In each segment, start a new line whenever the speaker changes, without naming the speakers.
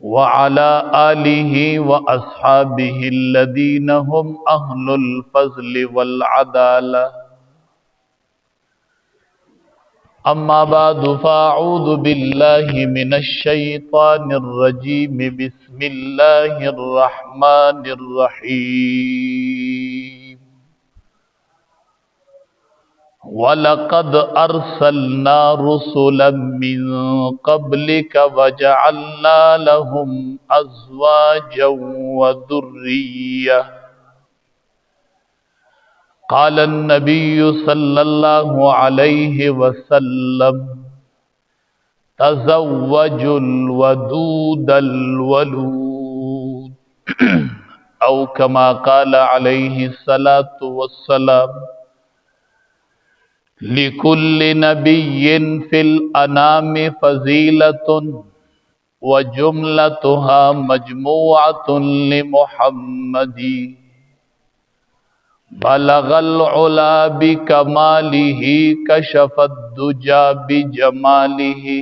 वअला आलिहि व अस्हाबिहिल्लज़ीना हुम अहलुल फ़ज़्ल वल अदाला। अम्मा बादु फ़अऊज़ु बिल्लाहि मिनश शैतानिर रजीम। बिस्मिल्लाहिर रहमानिर रहीम। वलक़द अर्सलना रुसुलन मिन क़ब्लिक वजअलना लहुम अज़वाजन व ज़ुर्रिय्या। क़ाल अन्नबिय्यु सल्लल्लाहु अलैहि वसल्लम तज़व्वजुल वदूदल वलूद औ कमा क़ाल अलैहि सलातु वस्सलाम। लिकुल्लि नबिय्यिन फिल अनामि फ़ज़ीलतुन व जुमलतुहा मजमूअतुन लिमुहम्मदी। बलगल उला बिकमालिही कशफद दुजा बिजमालिही।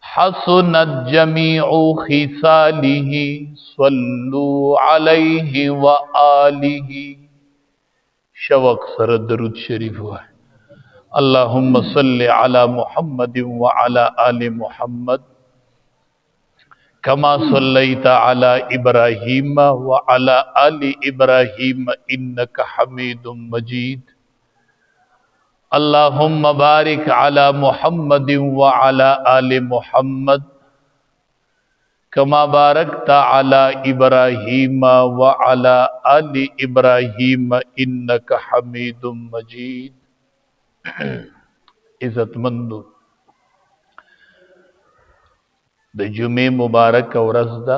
हसनत जमीउ खिसालिही सल्लु अलैहि व आलिही। शवक सर दरूद शरीफ हुआ है। अल्लाहुम्मा सल्लि अला मुहम्मद व अला आलि मुहम्मद कमा सल्लैता अला इब्राहीम व अला आलि इब्राहीम इन्नका हमीदुम मजीद। अल्लाहुम्मा बारिक अला मुहम्मद व अला आलि मुहम्मद कमा बारकता अला इब्राहीम व अला आलि इब्राहीम इन्नका हमीदुम मजीद। इज्जतमंदो, द जुमे मुबारक औरज दा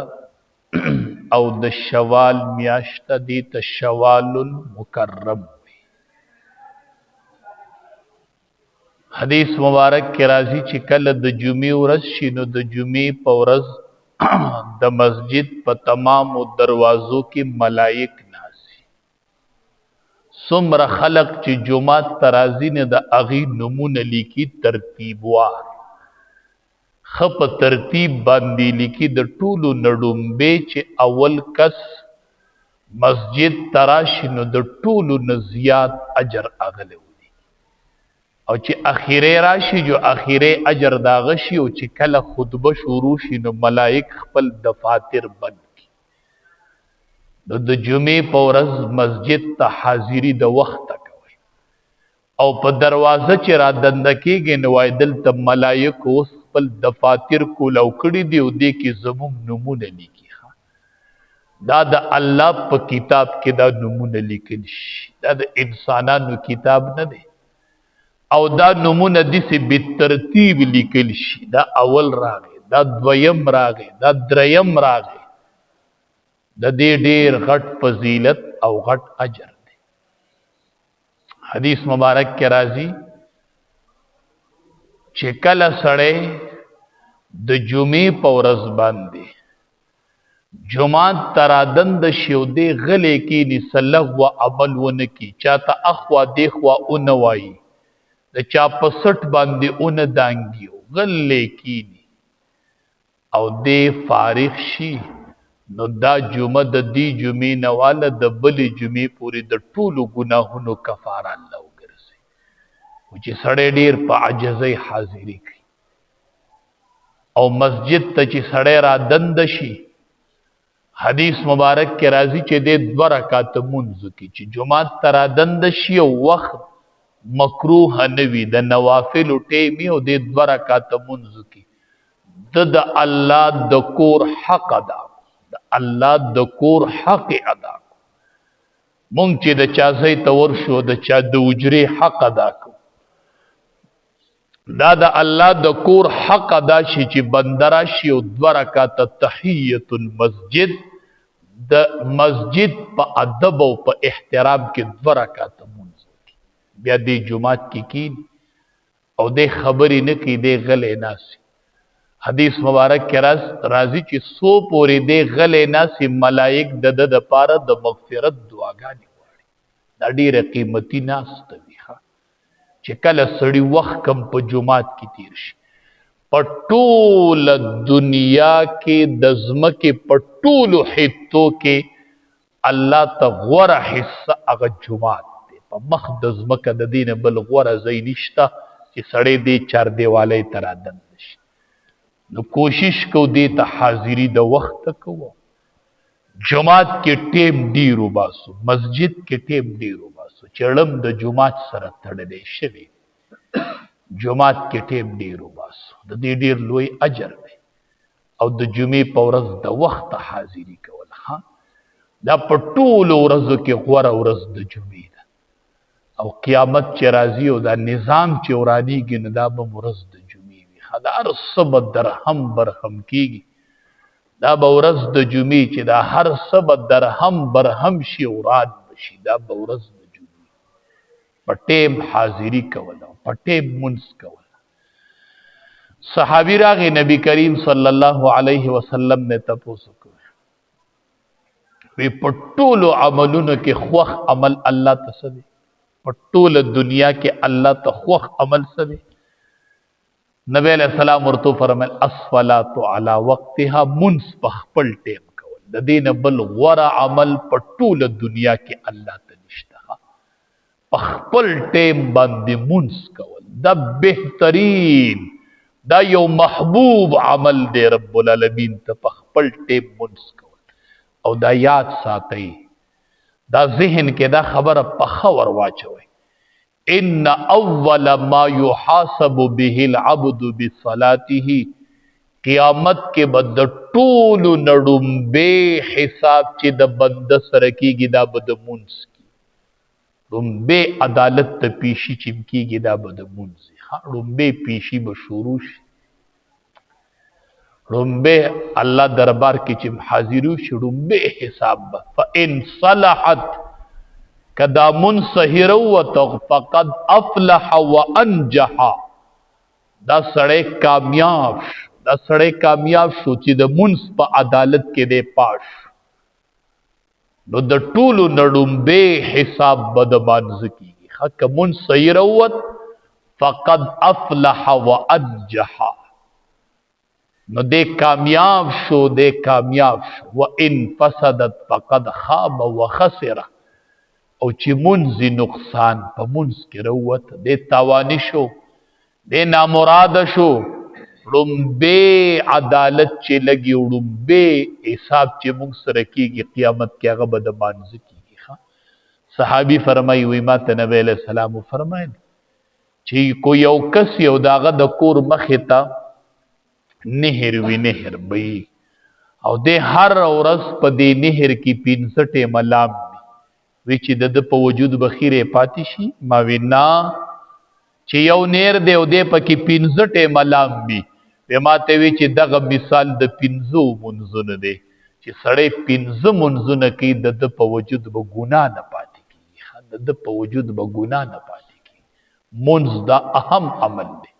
औ द शवाल म्याश्त दी त शवालुल मुकर्रम। हदीस मुबारक के राजी चिकल द जुमे उरज शिनो द जुमे पौरज द मस्जिद प तमाम दरवाजों की मलाइक नासी। सुमर खलक ची जुमात तराजी ने द अगी नमून लिखी तरतीबवार खप तरतीब बांदी लिखी द टूलू नडुम्बे चे अवल कस मस्जिद तराशिनो द टूलू नजियात अजर अगले और ची अखिरे राशि जो अखिरे अजर दागशी और ची कल खुतबा शुरू शीनो मलाइक खपल दफातिर बन की द जुमे पौरज मस्जिद ता हाजिरी द वक्त तक और प दरवाजा ची रा दंदकी गे नवाइदल तब मलाइक उस खपल दफातिर को लौकड़ी दी दे की जमुन नमूने लिखी। दा द अल्लाह प किताब के दा नमूने लिखल दा द इंसानानु किताब न दे और दा नमूने दिसे बितरतीब लिखल शी। दा अवल रागे, दा द्वयम रागे, दा द्रयम रागे, दा दे ढेर घट फजीलत और घट अजर दे। हदीस मुबारक के राजी चिकल सड़े द जुमे पौरज बांदे जुमात तरादंद शिवदे गले की निसलग व अमल वन की चाहता अखवा देखवा उनवाई द चापसठ बांदे उन दांगियो गले की और दे फारिग शी नो दा जुमा द दी जुमे नवाल द बली जुमे पूरी द टूलू गुनाहुनो कफारा अल्लाह उगरसे मुझे सड़े डेर पा अजज़े हाजिरी की और मस्जिद तची सड़े रा दंदशी। हदीस मुबारक के राजी चे दे द्वरकात मुंज की ची जुमात तरा दंदशी वक्त मकरूह नवी द नवाफिल टेमी और दे द्वरकात मुंज की द अल्लाह दकोर हक अदा द अल्लाह दकोर हक अदा मुंग चे द चासे तवर शो द चा द उजरे हक अदा को दा द अल्लाह दकोर हक अदा शी ची बंदरा शी द्वरकात तहियतुल मस्जिद द मस्जिद प अदब और प एहतराम के द्वरकात मुंज की ब्या दे जुमात की और दे खबरी न की दे गले नासी। हदीस मुबारक के राजी ची सो पोरी दे गले नासी मलाइक द द पारा द मगफिरत दुआगानी वाड़ी दा ढेर कीमती नास तवी हा चिकल सड़ी वक्त कम प जुमात की तीरशी پټول دنیا کې د ځمکې پټول حتو کې الله ته غوره حصہ هغه جمعات دی. په مخ د ځمکه د دین بل غوره ځای نشته چې سړی دې چار دیوالۍ ته رادن شي. نو کوشش کو دې ته حاضری د وخت کوو. جمعات کې ټیم ډیر وباسو، مسجد کې ټیم ډیر وباسو. چړم د جمعات سره تړلې شوی، جمعات کې ټیم ډیر وباسو، د دې ډیر لوی اجر دی. او د جمعې په ورځ د وخت حاضری کول، ها دا په ټولو ورځو کې غوره ورځ د جمعې ده. او قیامت چې راځي او دا نظام چې ورانیږي نو دا به ورځ د جمعې وي. دا هر څه به درهم برهم کېږي، دا به ورځ د جمعې چې دا هر څه به درهم برهم شي وران بشي، دا به ورځ د جمعې. په ټیم حاضری کول او په ټیم منځ کول. صحابی راغی نبی کریم صلی الله علیه وسلم نے تپوس وکړ، وی په ټولو عملونو کې خوښ عمل الله ته څه دی؟ په ټوله دنیا کې الله ته خوښ عمل څه دی؟ نبی علیہ السلام ورته فرمایل الصلاۃ علی وقتها، منځ په خپل ټیم کول. د دین بل غوره عمل په ټوله دنیا کې الله ته نشته. په خپل ټیم باندې منځ کول دا بهترین، دا یو محبوب عمل دی رب العالمین ته، په خپل ټیم منځ کول. او دا یاد ساتئ، دا ذهن کې دا خبره په خور واچوئ، ان اول ما يحاسب به العبد بصلاته، قیامت کې به د ټولو نړومبې حساب چې د بنده سره کېږي دا به د منځ کې، ړومبې عدالت ته پیشي چې کېږي دا به د منځ. ړومبې پیشي به شروع شي، ړومبې الله دربار کې چې حاضرو شي، ړومبې حساب به. فإن صلحت، کدا من صحیح روته فقد افلح وانجح، دا سړی کامیاب شو، دا سړی کامیاب شو چې د منځ په عدالت کې دی پاش. نو د ټولو نړومبې حساب به د مانځه کېږي. که منځ صحیح روت فقد افلح وانجح، نو دے کامیاب شو، دے کامیاب شو. وان فسدت فقد خاب وخسر، او چې منځ نقصان په منځ کې روت دے تاوانی شو، دے نامراد شو. ړومبې عدالت چې لګي، ړومبې حساب چې موږ سره کېږي قیامت کې، هغه به د مانځه کېږي. صحابي فرمایي، وی ما ته نبی علیہ السلام فرمایل چې کو یو کس یو داغه د کور مخې ته نهر وی، نهر بی، او د هر ورځ په دې نهر کې 65 ټیمه لام وی چې د په وجود بخیره پاتې شي. ما وینا چې یو نهر دی او د پکې 15 ټیمه لام وی، ما ته وی چې دغه مثال د 15 منځونه دی چې سړی 15 منځونه کوي، د په وجود به ګناه نه پاتې کیږي، د په وجود به ګناه نه پاتې کیږي. منځ دا اهم عمل دی.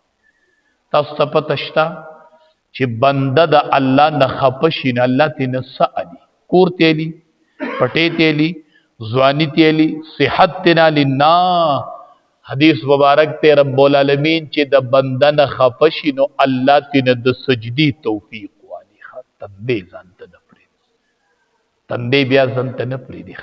تاسو ته پته شته چې بنده د الله نه خفه شي نه الله ترې نه څه الي؟ کور تیلی، پټې تیلی، ځواني تیلی، صحت ترې نه الي؟ نه. حدیث مبارک ته رب العالمین چې د بنده نه خفه شي نو الله ترې نه د سجدي توفیق والي. تندې ځان ته نه پرېږدي، تندې بیا ځان ته نه پرېږدي.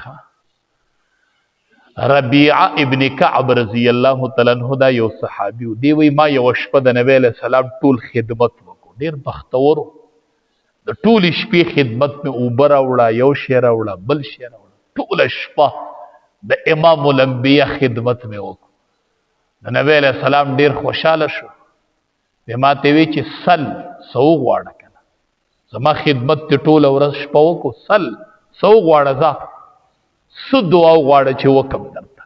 ربیعه ابن کعب رضی الله تعالی عنہ دا یو صحابي و، دی وی ما یو شپه د نبی علیہ السلام ټول خدمت وکړو، ډیر بختور، د ټول شپې خدمت مې اوبه راوړه، یو شی راوړه، بل شی راوړه، ټول شپه د امام الانبیاء خدمت مې وکړو. د نبی علیہ السلام ډیر خوشاله شو، ما ته وی چې سل سو غواړه، کنه زما خدمت ته ټول ورځ شپه وکړو، سل سو غواړه، ځه څه دعا غواړه چې وکم درته،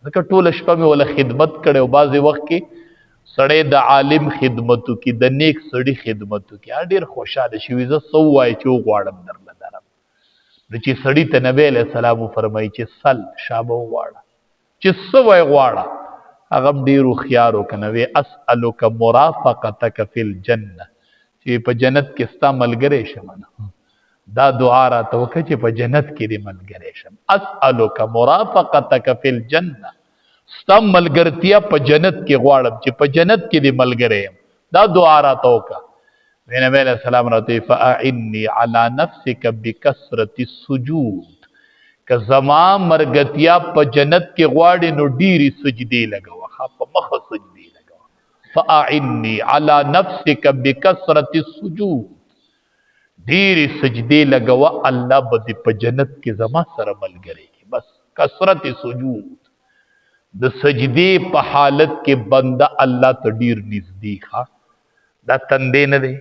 ځکه ټوله شپه مې ولا خدمت کړی. او بعضې وخت کې سړی د عالم خدمتو کې، د نیک سړي خدمتو کې ډېر خوشحاله شي، زه څه ووایه چې وغواړم درله درم. نو چې سړي ته نبی علیہ السلام فرمایي چې سل شابه وغواړه، چې څه وایې غواړه. هغه هم ډېر هوښیار و که نه، وی اسألک مرافقتک فی الجنه، چې په جنت کې ستا ملګری شم. دا دعا راته وکړه چې په جنت کې دې ملګری شم. اسألک مرافقتک فی الجنه، ستا ملګرتیا په جنت کې غواړم چې په جنت کې دې ملګری یم. دا دعا راتو کا نبی علیہ السلام راته فاعني على نفسك بكثرة السجود که زما مرګتیا په جنت کې غواړي نو ډیری سجدي لګوه په مخ سجدي لګوه فاعني على نفسك بكثرة السجود ډیری سجدي لګوه الله به په جنت کې زما سره ملګری کی بس کثرت سجود د سجدي په حالت کې بنده الله ته ډیر نږدې ښه دا تندې نه دی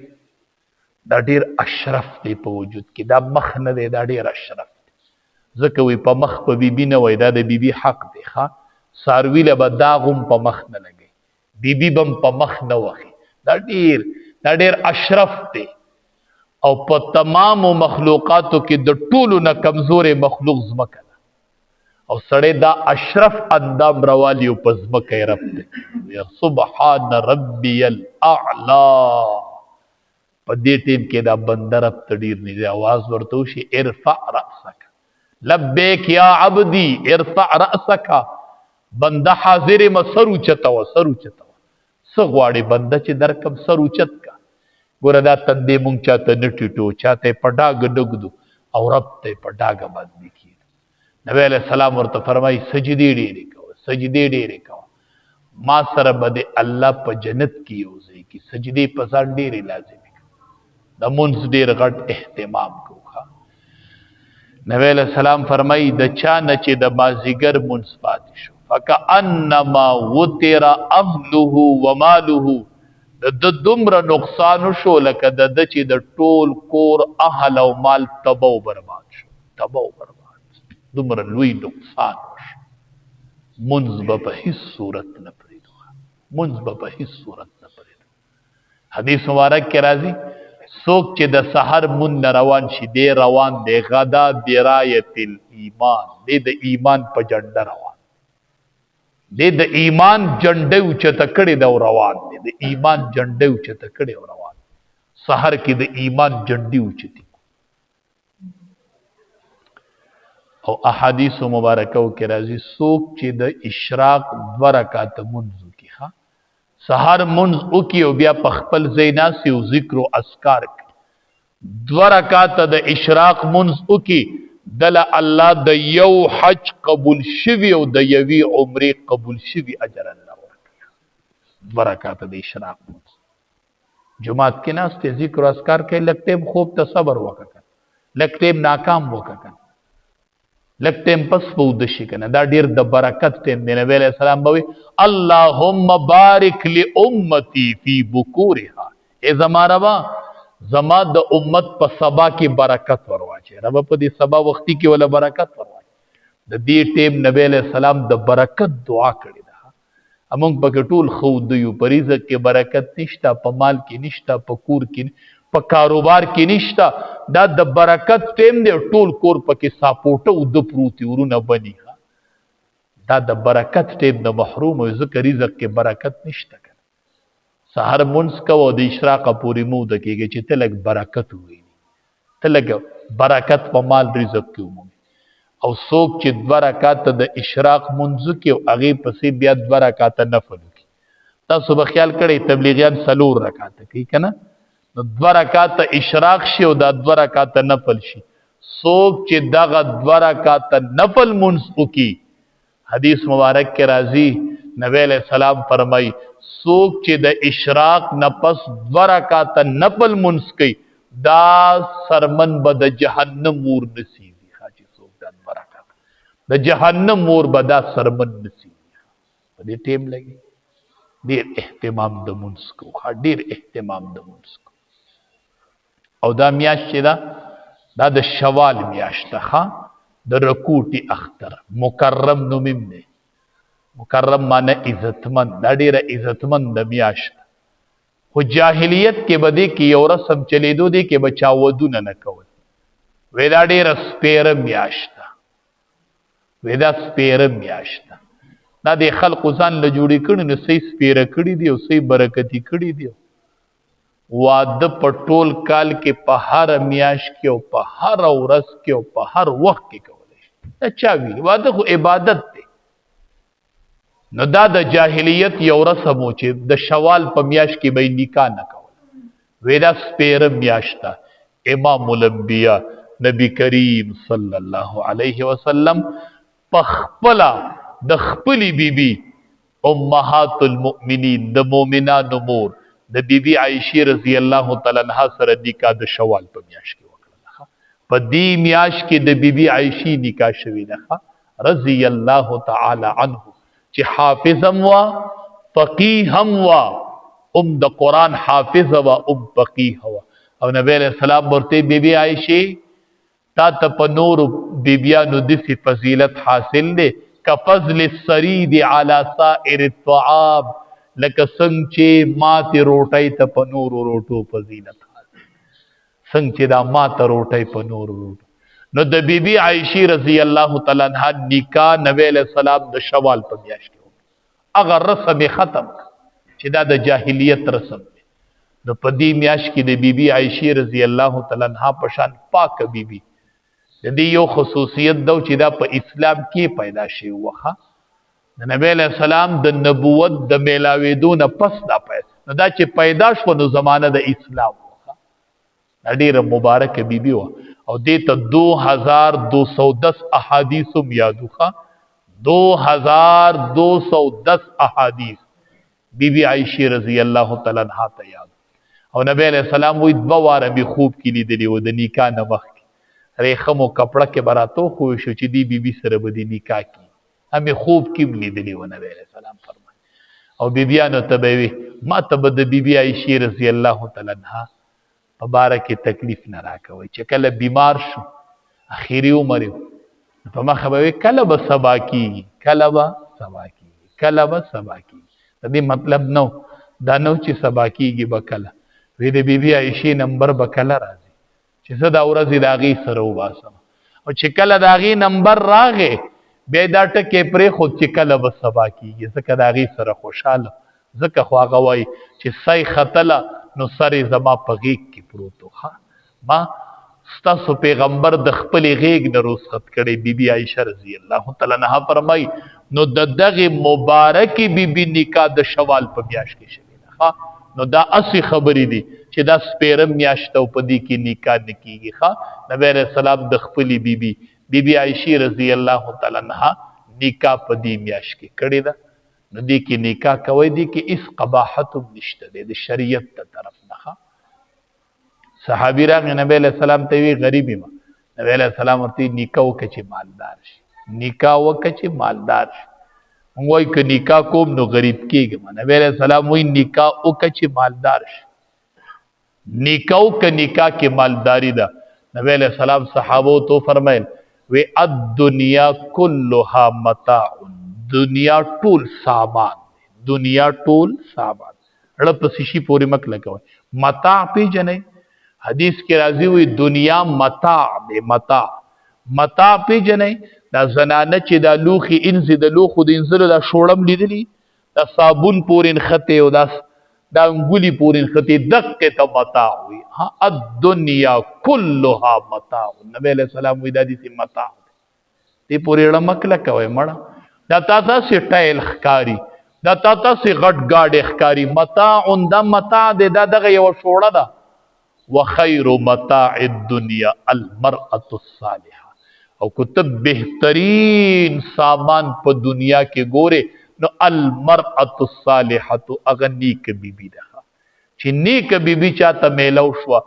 دا ډیر اشرف دی په وجود کې دا مخ نه دی دا ډیر اشرف دی ځکه وي په مخ په بیبي نه وای دا د بیبي حق دی ښه ساروي له به داغم په مخ نه لګي بیبي بم په مخ نه وخي دا ډیر اشرف دی او په تمامو مخلوقاتو کې د ټولو نه کمزورې مخلوق ځمکه او سړی دا اشرف اندام روالی او په ځمکه رب دی یا سبحان ربی الاعلا په دې ټیم کې دا بنده رب ته ډیر نږدې आवाज ورته وشي ارفع رأسک لبیک یا عبدی ارفع رأسک بنده حاضر ما سر اوچته و څه غواړي بنده چې درکم سر اوچت کا ګوره دا تندې مونږ چاته نه ټیټو چاته په ډاګ ډګدو او رب ته په ډاګ باندې کېږي نبی علیہ السلام ورته فرمایي سجدي ډېرې کوه ما سره به د الله په جنت کې یو ځای کې سجدي په ځان ډېرې لازمي کوه د مونځ ډېر غټ اهتمام کوه نبی علیہ السلام فرمایي د چا نه چې د مازدیګر مونځ پاتې شو فکأنما وتر اهله وماله د دومره نقصان شو لکه د چې د ټول کور اهل او مال تباہ و برباد شو دومره لوی نقصان وشو منځ به په هیڅ صورت نه پرېږدو حدیث مبارک کې راځي څوک چې د سحر مونځ نه روان شي دی روان دی غدا برایت الایمان دی د ایمان په جنډه روان دی د ایمان جنډه اوچته کړې ده او روان دی د ایمان جنډه اوچته کړې او روان سحر کې د ایمان جنډې اوچتې او احادیث مبارکو کې راځي څوک چې د اشراق 2 رکعات منځ وکړي ها سحر منځ وکړي او بیا په خپل ځای ناسي او ذکر او اذکار کوي 2 رکعات د اشراق منځ وکړي دل الله د یو حج قبول شوی او د یوې عمرې قبول شوی اجر الله ورکړي 2 رکعات د اشراق منځ جمعات کې ناسته ذکر او اذکار کوي لکه خوب ته صبر وکړه لکه ناکام وکړه لک ټیم پس پود شي کنه دا ډیر د برکت ټیم دی نبی علیہ السلام بوي اللهم بارک لامتی فی بکورها ای زما ربا زما د امت په سبا کې برکت ورواچي رب په دې سبا وختي کې ولا برکت ورواچي د دې ټیم نبی علیہ السلام د برکت دعا کړې ده امونږ په ټول خو د یو پریزه کې برکت نشته په مال کې نشته په کور کې په کاروبار کې نشته دا د برکت ټیم دی ټول کور پکې ساپورټه او د پروتي ورونه بني دا د برکت ټیم د محروم او ذکر رزق کې برکت نشته سحر منځ کو د اشراق پوری مو د کېږي چې تلک برکت وي تلک برکت په مال رزق کې ومو او څوک چې 2 رکعات د اشراق منځ کې او هغه پسې بیا 2 رکعات نفل کوي تاسو به خیال کړئ تبلیغیان 4 رکعات کوي کنه 2 رکعات اشراق شي او دا 2 رکعات نفل شي څوک چې دغه 2 رکعات نفل منځ وکي حدیث مبارک کې راځي نبی علیہ السلام فرمای څوک چې د اشراق نه پس 2 رکعات نفل منځ کوي دا سرمن به د جهنم مور نصیبي حاجی څوک د 2 رکعات د جهنم مور به دا سرمن نصیبي په دې ټیم لګي ډیر اهتمام د منځ کو ډیر اهتمام د منځ او دا میاشت چې دا د شوال میاشت ده د رکوټي اختر مکرم نومیم دی مکرم معنی عزتمن دا ډیره عزتمن د میاشت خو جاهلیت کې بده کې یو رسم چلیدو دی کې بچا ودونه نه کول وې دا ډیره سپیره میاشت وې دا سپیره میاشت دا د خلق ځان له جوړی کړي نو صحیح سپیره کړي دی او صحیح برکتی کړي دی واده په ټول کال کې په هر میاش کې او په هر ورځ کې او په هر وخت کې کولای شي دا چا وی واده خو عبادت دی نو دا د جاهلیت یو رسم و چې د شوال په میاشت کې به نکاح نه کول وی دا سپیره میاشت ده امام الانبیاء نبی کریم صلی الله علیه وسلم پخپلا د خپلی بیبی امهات المؤمنین د مؤمنانو مور د بیبی عائشہ رضی الله تعالی عنها سره نکاح د شوال په میاشت کې وکړه په دې میاشت کې د بیبی عائشہ نکاح شوی ده رضی الله تعالی عنه چې حافظ هم وا فقيه هم وا د قرآن حافظ وا فقيه وا او نبی علیہ السلام ورته بیبی عائشہ تا ته په نور بیبیانو د فضیلت حاصل ده کفضل السرید علی سائر الطعام لکه څنګه چې ماته روټۍ ته په نور روټو فضیلت حاصل څنګه چې دا ماته روټۍ په نور روټو نو د بیبی عائشہ رضی الله تعالی عنها نکاح نبی علیہ السلام د شوال په میاشت کې اگر رسم ختم چې دا د جاهلیت رسم دی نو په دې میاشت کې د بیبی عائشہ رضی الله تعالی عنها په شان پاک بیبی د دې یو خصوصیت دو چې دا په اسلام کې پیدا شي وخه د نبی علیہ السلام د نبوت د میلاویدو نه پس دا پیدا نو دا چې پیدا شو نو زمانه د اسلام وخه ډیره مبارک بیبی و او دیتا 2210 احادیث یادوخا 2210 احادیث بی بی عائشہ رضی اللہ تعالی عنہ تا یاد او نبی علیہ السلام وی دواره می خوب کی لیدلی و د نکاح نه مخ ریخمو کپڑا کې براتو خو شو چې دی بی بی سره به نکاح کی همي خوب کې لیدلی و نبی علیہ السلام فرمای او بی بیانو تبوی ما تبد بی بی عائشہ رضی اللہ تعالی عنہ په باره کې تکلیف نه راکوي چې کله بیمار شو اخیری عمر په مخه به کله به سبا کیږي کله به سبا کیږي کله به سبا کیږي د دې مطلب نو دا نو چې سبا کیږي به کله وی د بیبي عائشہ نمبر به کله راځي چې زه دا ورځ داغي سره وباسم او چې کله داغي نمبر راغې به دا ټکه پرې خود چې کله به سبا کیږي ځکه داغي سره خوشاله ځکه خو هغه وای چې سای خطله نو سره زما په غیږ کې پروتو ها ما ستاسو پیغمبر د خپل غیږ نه رخصت کړي بیبي عائشہ رضی الله تعالی عنها فرمای نو د دغه مبارک بیبي نکاح د شوال په میاشت کې شوی ها نو دا اصلي خبرې دي چې دا سپیرم میاشت او په دې کې نکاح نکېږي ها نبی رسول سلام د خپل بیبي عائشہ رضی الله تعالی عنها نکاح په دې میاشت کې کړی دا نو دی کې نکاح کوي دی کې اس قباحت نشته دی د شریعت ته طرف نه صحابی راغی نبی علیہ السلام ته وی غریبی ما نبی علیہ السلام ورته نکاح وکړي مالدار شي نکاح وکړي مالدار شي وای ک نکاح کوم نو غریب کېږي نبی علیہ السلام وی نکاح وکړي مالدار شي نکاح ک نکاح کې مالداری ده نبی علیہ السلام صحابو تو فرمایل وی الدنیا كلها متاع دنیا ټول سامان دنیا ټول سامان رړ په شي پوری مک لګوي متاع پی جنې حدیث کې راځي وي دنیا متاع به متاع پی جنې دا زنانه چې دا لوخي انز د لوخو د انزل دا شوړم لیدلی دا صابون پورین خطه او دا انګولي پورین خطه دقه ته متاع وي ها الدنیا كلها متاع نبی علیہ السلام وی دا دي متاع تی پوری رړ مک لګوي مړه دا تا سی ټایل خکاری دا تا سی غټ گاډ خکاری متاع دا متاع دا دغه یو شوړه ده وخیر متاع الدنيا المرأة الصالحه او کتب بهترین سامان په دنیا کې ګوره نو المرأة الصالحه اغنی ک بیبی ده چې نیک بیبی چاته میلو شو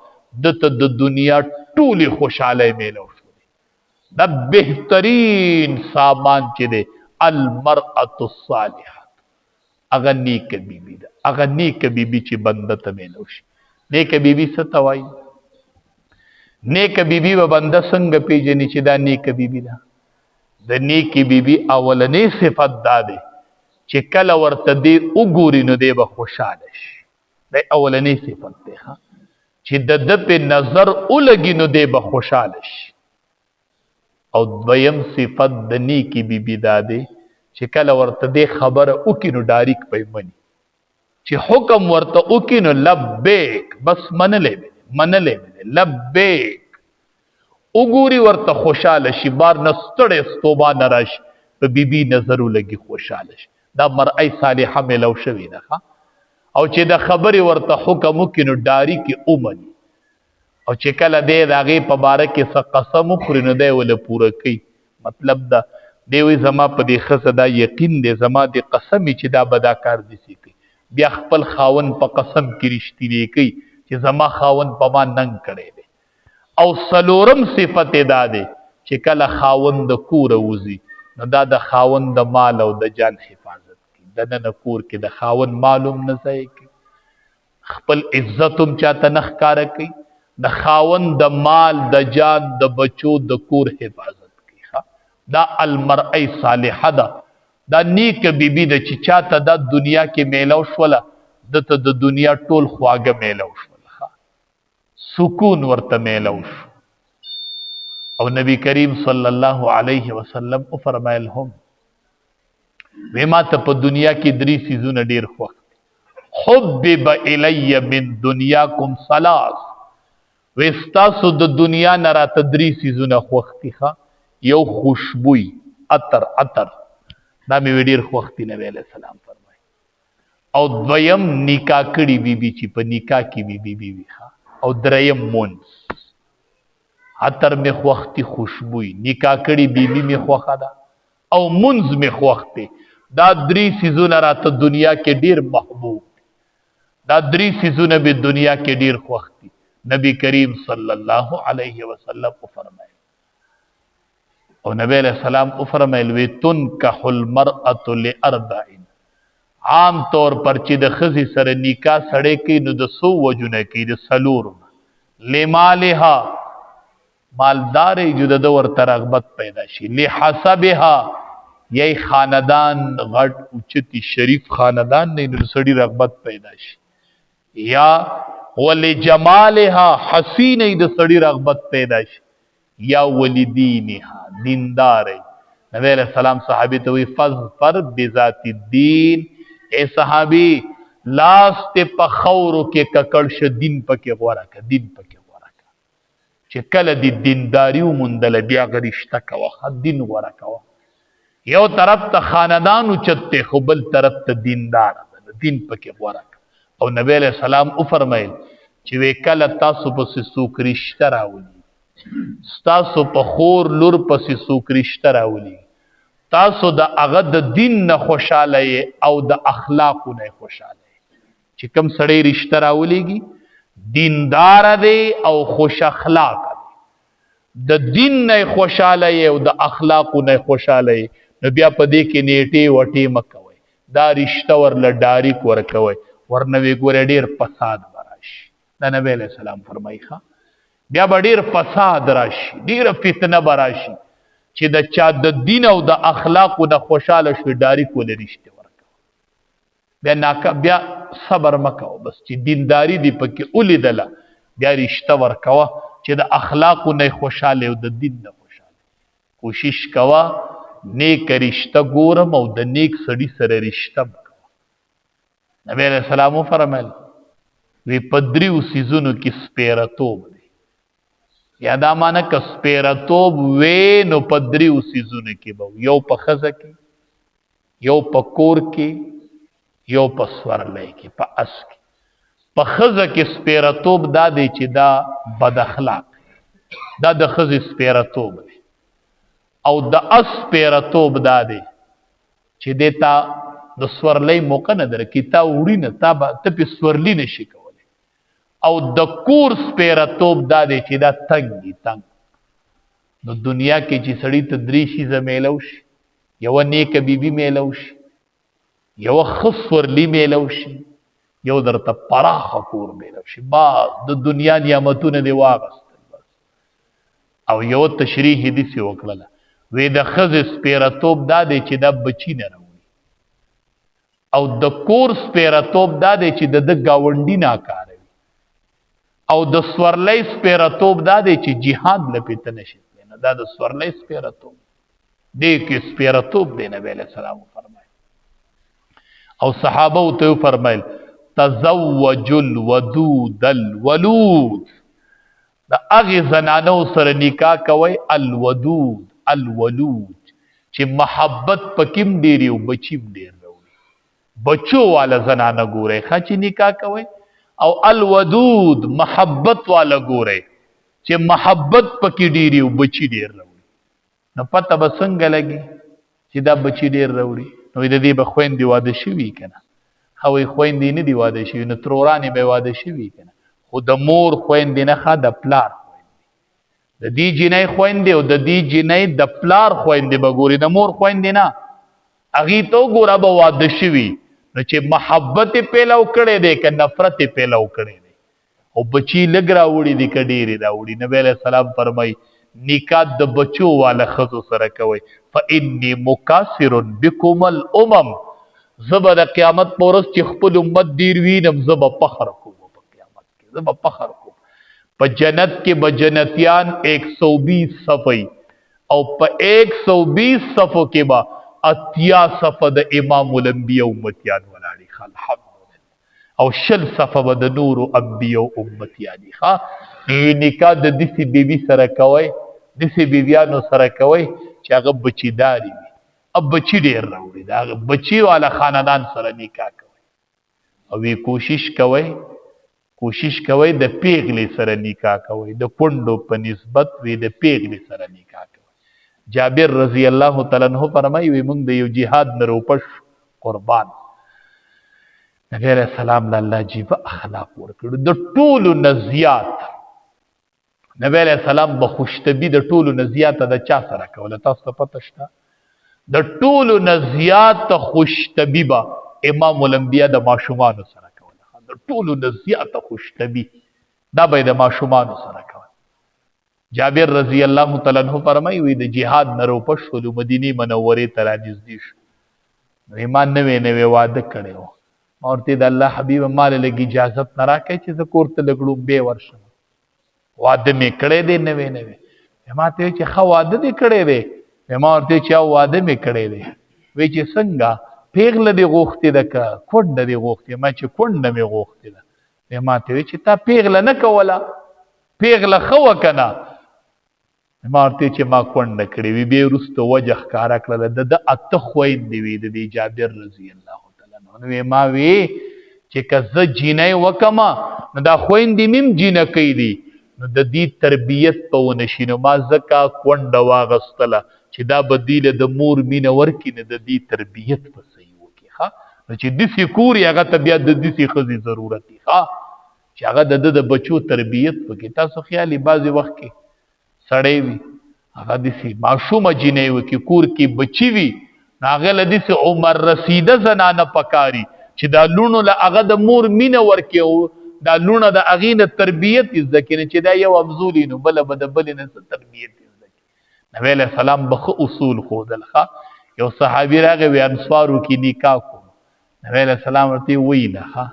د دنیا ټولی خوشاله میلو شو دا بهترین سامان چې ده المرأة الصالحة اغا نیک بیبی دا اغا نیک بیبی چی بندت مینوشی نیک بیبی ستوائی نیک بیبی و بنده سنگ پیجنی چی دا نیک بیبی دا دا نیک بیبی اولنی صفت دا دے چی کل ورت دے اگوری نو دے با خوشالش دا اولنی صفت دے چی دا دپ نظر اولگی نو دے با خوشالش او دویم صفت د نیکی بیبی داده چې کله ورته دې خبره وکړي نو ډاریک پې مني چې حکم ورته وکړي نو لبیک بس منلې لبیک وګوري ورته خوشاله شي بار نستړې ستوبه نرش په بیبي نظر لګي خوشاله شي دا مرأي صالحه ملو شوی ده او چې د خبرې ورته حکم وکړي نو ډاری کې اومني او چې کله دی د هغې په باره کې څه قسم وخوري نو دی ولې پوره کوي مطلب دا دی وایي زما په دې ښځه دا یقین دی زما د قسمې چې دا به دا کار داسې کوي بیا خپل خاوند په قسم کې رښتینی کوي چې زما خاوند په ما ننګ کړی دی او څلورم صفت یې دا دی چې کله خاوند د کوره وځي نو دا د خاوند د مال او د جان حفاظت کوي دننه کور کې د خاوند معلوم نه ځای کوي خپل عزت هم چاته نه ښکاره کوي د خاوند د مال د جان د بچو د کور حفاظت کوي دا المرأي صالحه ده دا نیک بیبي ده چې چاته دا دنیا کې میلو شوله دته د دنیا ټول خواږه میلو شوله سکون ورته میلو شو او نبی کریم صلی الله علیه وسلم او فرمایل هم وما ته په دنیا کې درې سيزونه ډیر خوښ حبب الی من دنیاکم ثلاث وستاسو د دنیا نه راته درې سيزونه خوښ دي یو خوشبوئی عطر دا مې ډیر خوښ دي نبی علیہ السلام فرمایي او دویم نکاح کړي بیبي چې په نکاح کې بیبي وي او دریم مونږ عطر می خوختی خوشبوئی نکاح کړي بیبي می خوخه ده او منز می خوختی دا درې سيزونه راته دنیا کې ډیر محبوب دا درې سيزونه به دنیا کې ډیر خوختی نبی کریم صلی الله علیه وسلم فرمایي او نبی علیہ السلام فرمایل وی تنکح المرأة لاربع عام طور پر چې د خزي سره نکاح سړی کوي نو د سو وجونه کوي د سلور لمالها مالداري جو د ورته رغبت پیدا شي لحسبها یی خاندان غټ اوچتی شریف خاندان نه نو سړی رغبت پیدا شي یا ولجمالها حسینه د سړی رغبت پیدا شي یا ولدینها دیندار نبی علیہ السلام صحابی ته وی فظفر بذات الدین اے صحابی لاس ته په خورو کې ککړ ش دین پکې غوړه ک دین پکې غوړه ک چې کله د دینداری ومندل بیا غریشته کوه دین غوړه کوه یو طرف ته خاندان او چته خو بل طرف ته دیندار دین پکې غوړه او نبی علیہ السلام او فرمایل چې وکله تاسو په سوک رشتہ راولي تاسو په خور لور پسې سوک رشتہ راولي تاسو د هغه د دین نه خوشاله او د اخلاق نه خوشاله چې کوم سړی رشتہ راوليږي دیندار دی او خوش اخلاق دی د دین نه خوشاله او د اخلاق نه خوشاله نو بیا په دې کې نیټه وټي مکوي دا رشتہ ورل ډاریک ورکوي ورنوي ګور ډیر فساد راشي دا نبی علیہ السلام فرمایي بیا به ډیر فساد راشي ډیر فتنه براشي چې د چا د دین او د اخلاق او د خوشاله شو ډاری کول رښتیا ورکو بیا صبر مکو بس چې دینداری دی پکې اولیدله بیا رښتیا ورکو چې د اخلاق نه خوشاله او د دین نه خوشاله کوشش کوا نیک رښتیا ګورم او د نیک سړي سره رښتیا وکړه نبی علیہ السلام فرمایل وی پدریو سيزونو کې سپیرتوب یا دا معنی که سپیرتوب وی نو پدریو سیزونه کې به یو په خزه کې یو په کور کې یو په سورلۍ کې په اس کې په خزه کې سپیرتوب دا دی چې دا بد اخلاق دا د خزه سپیرتوب دی او د اس سپیرتوب دا دی چې دیتا د سورلۍ موقع نه در کې تا وړي نه تا ته په سورلی نشي او د کور سپیرتوب دا دی چې دا تنگ نو دنیا کې چې سړی ته درې شیزه میلو شي یو نیک بیبي میلو شي یو خسورلی میلو شي یو درته پراخ کور میلو شي با د دنیا نعمتونه دی واغستل او یو تشریح دي سی وکړه وې د خز سپیرتوب دا دی چې دا بچی نه راوړي او د کور سپیرتوب دا دی چې د گاونډي ناکاره او د سورلۍ سپیرتوب دا دی چې جهاد لپاره نشي نه دا د سورلۍ سپیرتوب دی کې سپیرتوب دی نبی علیہ السلام فرمایي او صحابه ته فرمایل تزوج الودود الولود دا هغه زنانو سره نکاح کوي الودود الولود چې محبت پکیم ډیری او بچیم ډیر وروړي بچو والا زنانه ګورئ ښه چې نکاح کوئ. او الودود محبت والا ګورئ چې محبت پکې ډېري او بچي ډېر راوړي. نو پته به څنګه لګي چې دا بچي ډېر راوړي؟ نو د دې به خویندې واده شوي که نه؟ ښه وایي خویندې نه دي واده شوي، نو ترورانې به یې واده شوي که نه؟ خو د مور خویندې نه ښه، د پلار د دې جنۍ خویندې او د دې جنۍ د پلار خویندې به ګوري، د مور خویندې نه. هغې ته وګوره به واده شوي، نو چې محبت یې پیلو کړی دی که نفرت یې پیلو کړی دی، او بچي لږ راوړي دي که ډېرې راوړي. نبی علیه السلام فرمایي نکاح د بچو والا ښځو سره کوئ. فإني مکاثر بکم الامم، زه به د قیامت په ورځ چې خپل امت ډېر وینم، زه به فخر کوم په قیامت کې، زه به فخر کوم. په جنت کې به جنتیان 120 صفوي، او په 120 صفو کې به 80 صفه د امام الانبیاء امتیان ولاړي ښه الحمدلله، او 60 صفه به د نورو انبیاء امتیاني ښه. نکاح د داسې بیبي سره کوئ، داسې بیبیانو سره کوئ چې هغه بچیداري وي، اب بچي ډېر راوړي، د هغه بچي والا خاندان سره نکاح کوئ. او وی کوشش کوئ د پیغلې سره نکاح کوئ، د کونډو په نسبت وی د پیغلې سره نکاح کوئ. جابر رضی الله تعالی عنہ فرمایي وی موږ د یو جهاد نه روپش قربان، نبی علیہ السلام له الله عجیب اخلاق ورکړو، د ټولو نه زیات نبی علیہ السلام به خوشطبي د ټولو نه زیاته د چا سره کوله؟ تاسو ته پته شته؟ د ټولو نه زیاته خوشطبي به امام الانبیاء د ماشومانو سره کوله، د ټولو نه زیاته خوشطبي دا به د ماشومانو سره کوله. جابر رضی الله تعالی عنہ فرمایي وی د جهاد نه روپه شولو، مدینه منورې ته رانږدې شو، نو ایمان نوې واده کړی و. ما ورته د الله حبیب مال لږ اجازت نه راکړی چې زه کور ته لږ ړومبې ورشم، واده مې کړی دی نوې. ما ته وایي چې ښه واده دې کړی دی؟ ما ورته چې واده مې کړی دی. وایي چې څنګه پیغله دې غوښتې ده که کونډه دې غوښتې؟ ما چې کونډه مې غوښتې ده. ما ته وایي چې تا پیغله نه کوله، پیغله ښه وه که نه؟ ما ورته چې ما کونډه کړې وي. بیا وروسته وجه ښکاره کړله، د 8 خویندې وي د دې جابر رضی الله تعالی عنه. نو ما وی چې که زه جینۍ وکمه نو دا خویندې مې هم جینکۍ دي، نو د دې تربیت به ونه شي. نو ما ځکه کونډه واغستله چې دا به دې له د مور مینه ورکړي، نه د دې تربیت به صحیح وکړي ښه. نو چې داسې کور یې هغه ته بیا د داسې ښځې ضرورت دی ښه، چې هغه د ده د بچو تربیت وکړي. تاسو خیال یې بعضې وخت کې سړی وي هغه داسې ماشومه جینۍ وکړي، کور کې بچي وي، نو هغه له داسې عمر رسیده زنانه پکاري چې دا لوڼو له هغه د مور مینه ورکړي، او دا لوڼه د هغې نه تربیت زده کړي، چې دا یو افضولي نو بله به د بلې نه څه تربیت زده کړي. نبی علیه السلام به ښه اصول ښودل ښه. یو صحابي راغی وی انصارو کې نکاح کوم، نبی علیه السلام ورته ویینه ښه،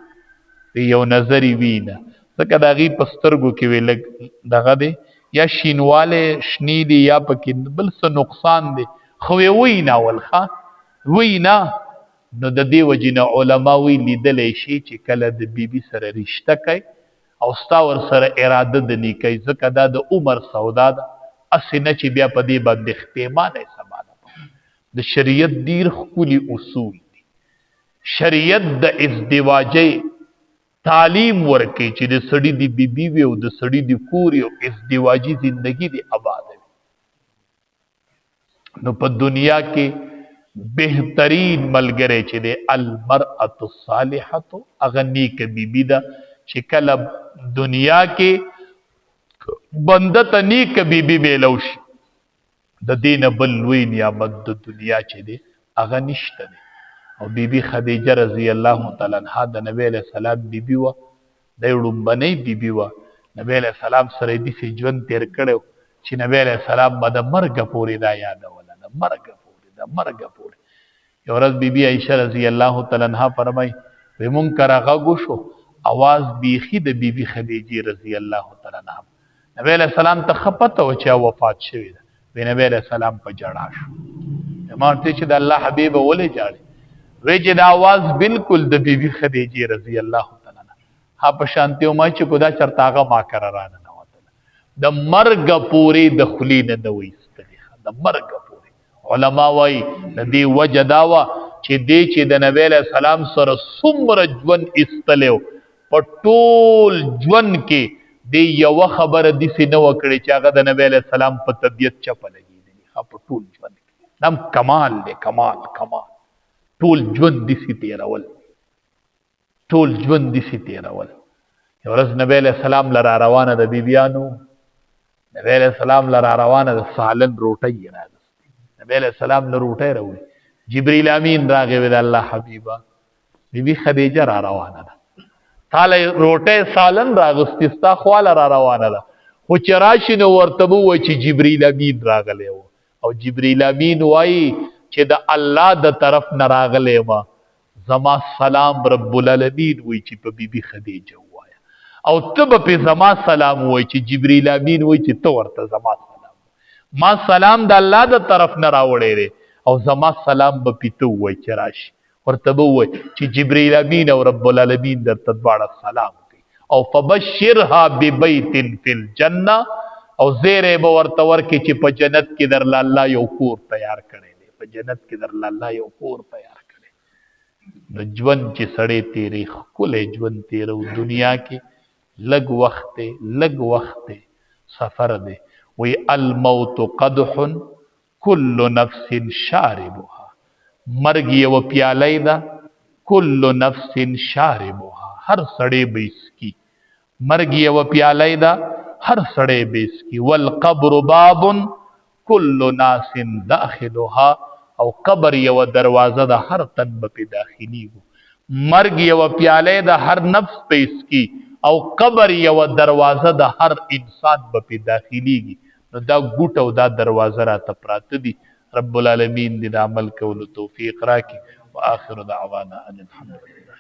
یو نظر یې ویینه، ځکه د هغې په سترګو کې وی لږ دغه دی، یا شینوالی شنی دی یا پکې بل څه نقصان دی، خو یې وییناول ښه ویینه. نو د دې وجې نه علما وی لیدلی شي چې کله د بیبي سره رشته کوي او ستا ورسره اراده د نیکۍ، ځکه دا د عمر سودا ده، هسې نه چې بیا په دې باندې پښیمانه سبا ده. د شریعت ډېر ښکلي اصول دي. شریعت د ازدواجۍ تعلیم ورکړي چې د سړي د بیبي وي او د سړي د کور او ازدواجي زندگی د آباد وي. نو په دنیا کې بهترین ملګری چې دی المرأة الصالحة، هغه نیک بیبي ده چې کله دنیا کې بنده ته نیک بیبي میلو شي، د دې نه بل لوی نعمت د دنیا چې دی هغه نشته دی. او بیبي خدیجه رضی الله تعالی عنها د نبی علیہ السلام بیبي وه، د لومبنۍ بیبي وه. نبی علیہ السلام سره یې داسې ژوند تېر کړی چې نبی علیہ السلام به د مرګه پورې دا یادوله، د مرګه پورې. یو ورځ بیبي عایشه رضی الله تعالی عنها فرمایي وی مونږ کره غږ وشو، اواز بیخي د بیبي خدیجې رضی الله تعالی عنها. نبی علیہ السلام ته ښه پته وه چې وفات شوې ده. وی نبی علیہ السلام په ژړا شو. ما ورته چې د الله حبیبه ولې ژاړې؟ وی چې دا آواز بالکل د بیبي خدیجې رضی الله تعالی عنها ها په شانتي وما چې کو دا چرته هغه ما کره راننوتله، د مرګه پورې د خولې نه نه وایستلې، د مرګه پورې. علما وای د دې وجه دا وا چې دې چې د نبی له سلام سره څومره ژوند ایستلو په ټول ژوند کې دې یو خبره دې نه وکړي چې هغه د نبی له سلام په طبيعت چپه لګېدلی په ټول ژوند کې نام کمال دی کمال ټول ژوند دې تیرول ټول ژوند دې تیرول یو ورځ نبی له سلام لرا روانه د بیبيانو نبی له سلام لرا روانه د سالن روټي راغستې نبی له سلام له روټي راوړي جبريل امين راغی ود الله حبيبا بیبي خدیجه را روانه ده تاله روټي سالن راغستې ستا خواله را روانه ده خو چې راشي نو ورته وای چې جبريل امين راغلی او جبريل امين وای چې د الله د طرف نه راغلی ما زما سلام رب العالمین وای چې په بیبي خدیجه وایا او تب په زما سلام وای چې جبريل امين وای چې تو ورته زما سلام ما سلام د الله د طرف نه راوړی او زما سلام به پیته وای چې راشي ورته وای چې جبريل امين او رب العالمین درته دواړه سلام کوي او فبشرها ببيت في الجنه او زیره به ورته ورکړي چې په جنت کې در الله یو کور تیار کړي دی په جنت کې در الله یو کور تیار کړي د ژوند چې سړی تیری خپل ژوند تیرو دنیا کې لګ وخت سفر دی وی الموت قدح كل نفس شاربها مرګ یو پیاله ده كل نفس شاربها هر سړی بیسکی مرګ یو پیاله ده هر سړی بیسکی والقبر باب كل ناس داخلها او قبر یو دروازه ده هر تن په داخليږي مرګ یو پیاله ده هر نفس بیسکی او قبر یو دروازه ده هر انسان په داخليږي نو دا ګوټ او دا دروازه را ته پراته دي رب العالمین دې عمل کولو توفیق راکړي واخر دعوانا ان الحمد لله